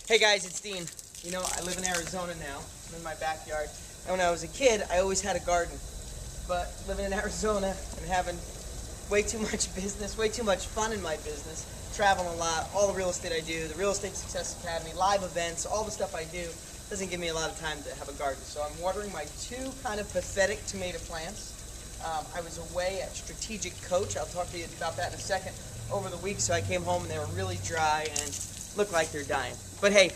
Hey guys, it's Dean. You know, I live in Arizona now. I'm in my backyard. And when I was a kid, I always had a garden. But living in Arizona and having way too much business, way too much fun in my business, traveling a lot, all the real estate I do, the Real Estate Success Academy, live events, all the stuff I do, doesn't give me a lot of time to have a garden. So I'm watering my two kind of pathetic tomato plants. I was away at Strategic Coach. I'll talk to you about that in a second. Over the week, so I came home and they were really dry and looked like they're dying. But hey,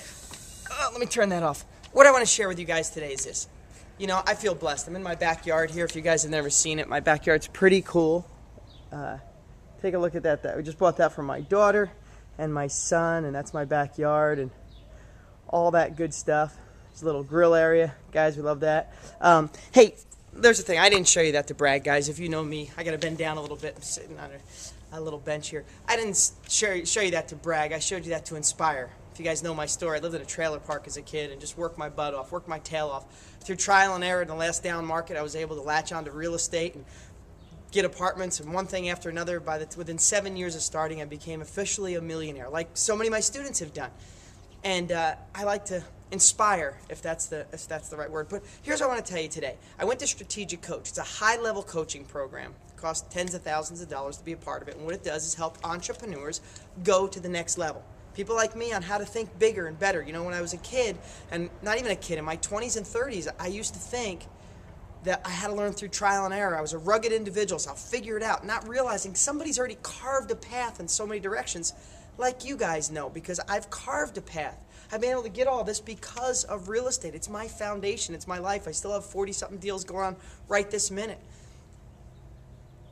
let me turn that off. What I want to share with you guys today is this. You know, I feel blessed. I'm in my backyard here. If you guys have never seen it, my backyard's pretty cool. Take a look at that. We just bought that from my daughter and my son, and that's my backyard and all that good stuff. There's a little grill area. Guys, we love that. Hey, there's the thing. I didn't show you that to brag, guys. If you know me, I got to bend down a little bit. I'm sitting on a little bench here. I didn't show you that to brag. I showed you that to inspire. If you guys know my story, I lived in a trailer park as a kid and just worked my butt off, worked my tail off. Through trial and error in the last down market, I was able to latch onto real estate and get apartments and one thing after another. Within 7 years of starting, I became officially a millionaire, like so many of my students have done. And I like to inspire, if that's the right word. But here's what I want to tell you today. I went to Strategic Coach. It's a high-level coaching program. It costs tens of thousands of dollars to be a part of it. And what it does is help entrepreneurs go to the next level. People like me on how to think bigger and better. You know, when I was a kid, and not even a kid, in my 20s and 30s, I used to think that I had to learn through trial and error. I was a rugged individual, so I'll figure it out, not realizing somebody's already carved a path in so many directions, like you guys know, because I've carved a path. I've been able to get all this because of real estate. It's my foundation. It's my life. I still have 40-something deals going on right this minute.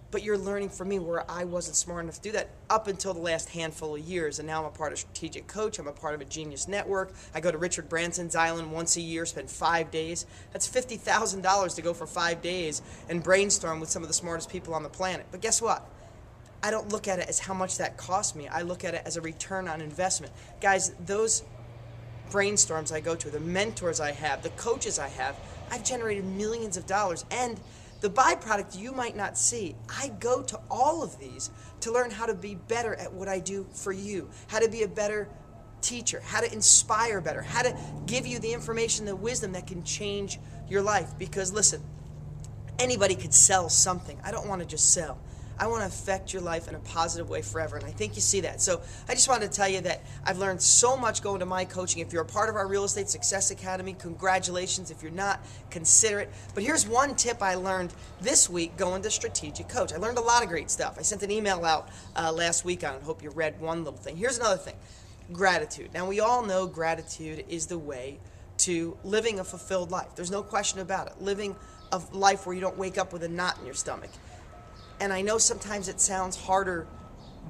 But you're learning from me where I wasn't smart enough to do that up until the last handful of years. And now I'm a part of Strategic Coach. I'm a part of a Genius Network. I go to Richard Branson's island once a year, spend 5 days. That's $50,000 to go for 5 days and brainstorm with some of the smartest people on the planet. But guess what? I don't look at it as how much that cost me. I look at it as a return on investment. Guys, those brainstorms I go to, the mentors I have, the coaches I have, I've generated millions of dollars. And the byproduct you might not see, I go to all of these to learn how to be better at what I do for you, how to be a better teacher, how to inspire better, how to give you the information, the wisdom that can change your life. Because listen, anybody could sell something. I don't want to just sell. I want to affect your life in a positive way forever, and I think you see that. So I just wanted to tell you that I've learned so much going to my coaching. If you're a part of our Real Estate Success Academy, congratulations. If you're not, consider it. But here's one tip I learned this week going to Strategic Coach. I learned a lot of great stuff. I sent an email out last week on it. I hope you read one little thing. Here's another thing, gratitude. Now, we all know gratitude is the way to living a fulfilled life. There's no question about it. Living a life where you don't wake up with a knot in your stomach. And I know sometimes it sounds harder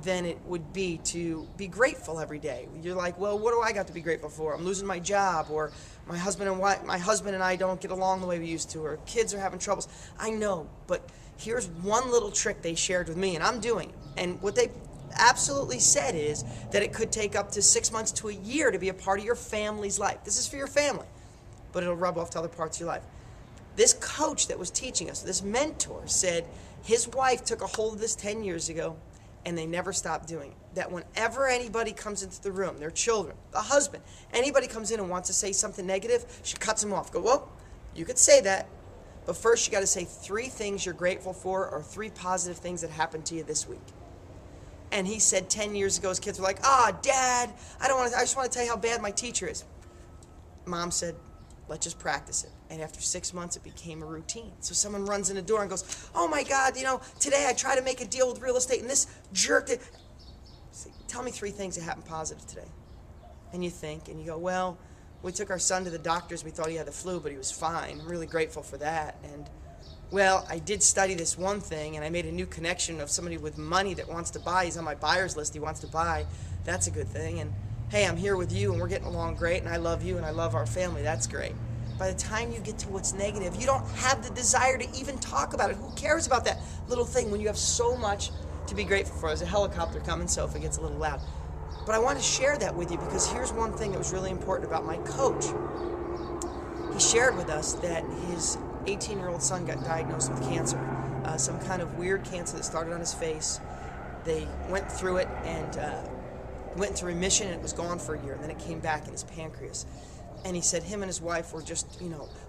than it would be to be grateful every day. You're like, well, what do I got to be grateful for? I'm losing my job, or my husband and I don't get along the way we used to, or kids are having troubles. I know, but here's one little trick they shared with me, and I'm doing it. And what they absolutely said is that it could take up to 6 months to a year to be a part of your family's life. This is for your family, but it'll rub off to other parts of your life. This coach that was teaching us, this mentor, said his wife took a hold of this 10 years ago, and they never stopped doing it. That whenever anybody comes into the room, their children, the husband, anybody comes in and wants to say something negative, she cuts them off. Go, well, you could say that, but first you got to say 3 things you're grateful for, or 3 positive things that happened to you this week. And he said 10 years ago, his kids were like, Dad, I just want to tell you how bad my teacher is. Mom said, let's just practice it. And after 6 months, it became a routine. So someone runs in the door and goes, oh my God, today I tried to make a deal with real estate and this jerk did. Tell me 3 things that happened positive today. And you think, and you go, well, we took our son to the doctors. We thought he had the flu, but he was fine. I'm really grateful for that. And, well, I did study this one thing, and I made a new connection of somebody with money that wants to buy. He's on my buyer's list. He wants to buy. That's a good thing. And, hey, I'm here with you, and we're getting along great, and I love you, and I love our family. That's great. By the time you get to what's negative, you don't have the desire to even talk about it. Who cares about that little thing when you have so much to be grateful for? There's a helicopter coming, so if it gets a little loud. But I want to share that with you because here's one thing that was really important about my coach. He shared with us that his 18-year-old son got diagnosed with cancer, some kind of weird cancer that started on his face. They went through it, and went into remission and it was gone for a year, and then it came back in his pancreas. And he said him and his wife were just,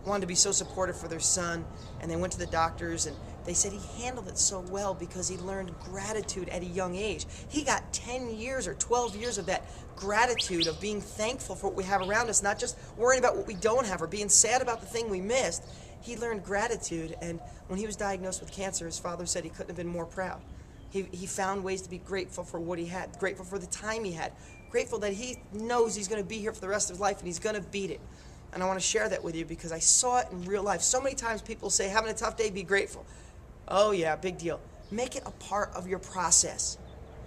wanted to be so supportive for their son, and they went to the doctors, and they said he handled it so well because he learned gratitude at a young age. He got 10 years or 12 years of that gratitude, of being thankful for what we have around us, not just worrying about what we don't have or being sad about the thing we missed. He learned gratitude, and when he was diagnosed with cancer, his father said he couldn't have been more proud. He found ways to be grateful for what he had, grateful for the time he had, grateful that he knows he's going to be here for the rest of his life and he's going to beat it. And I want to share that with you because I saw it in real life. So many times people say, having a tough day, be grateful. Oh yeah, big deal. Make it a part of your process.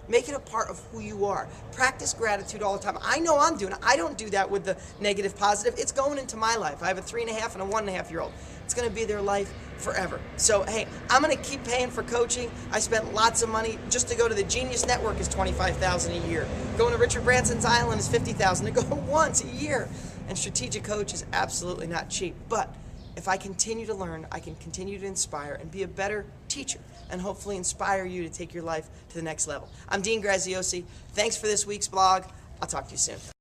Make it a part of who you are. Practice gratitude all the time. I know I'm doing it. I don't do that with the negative positive. It's going into my life. I have a 3.5 and a 1.5-year-old. It's going to be their life forever. So, hey, I'm going to keep paying for coaching. I spent lots of money. Just to go to the Genius Network is $25,000 a year. Going to Richard Branson's Island is $50,000 to go once a year. And Strategic Coach is absolutely not cheap. But if I continue to learn, I can continue to inspire and be a better teacher and hopefully inspire you to take your life to the next level. I'm Dean Graziosi. Thanks for this week's blog. I'll talk to you soon.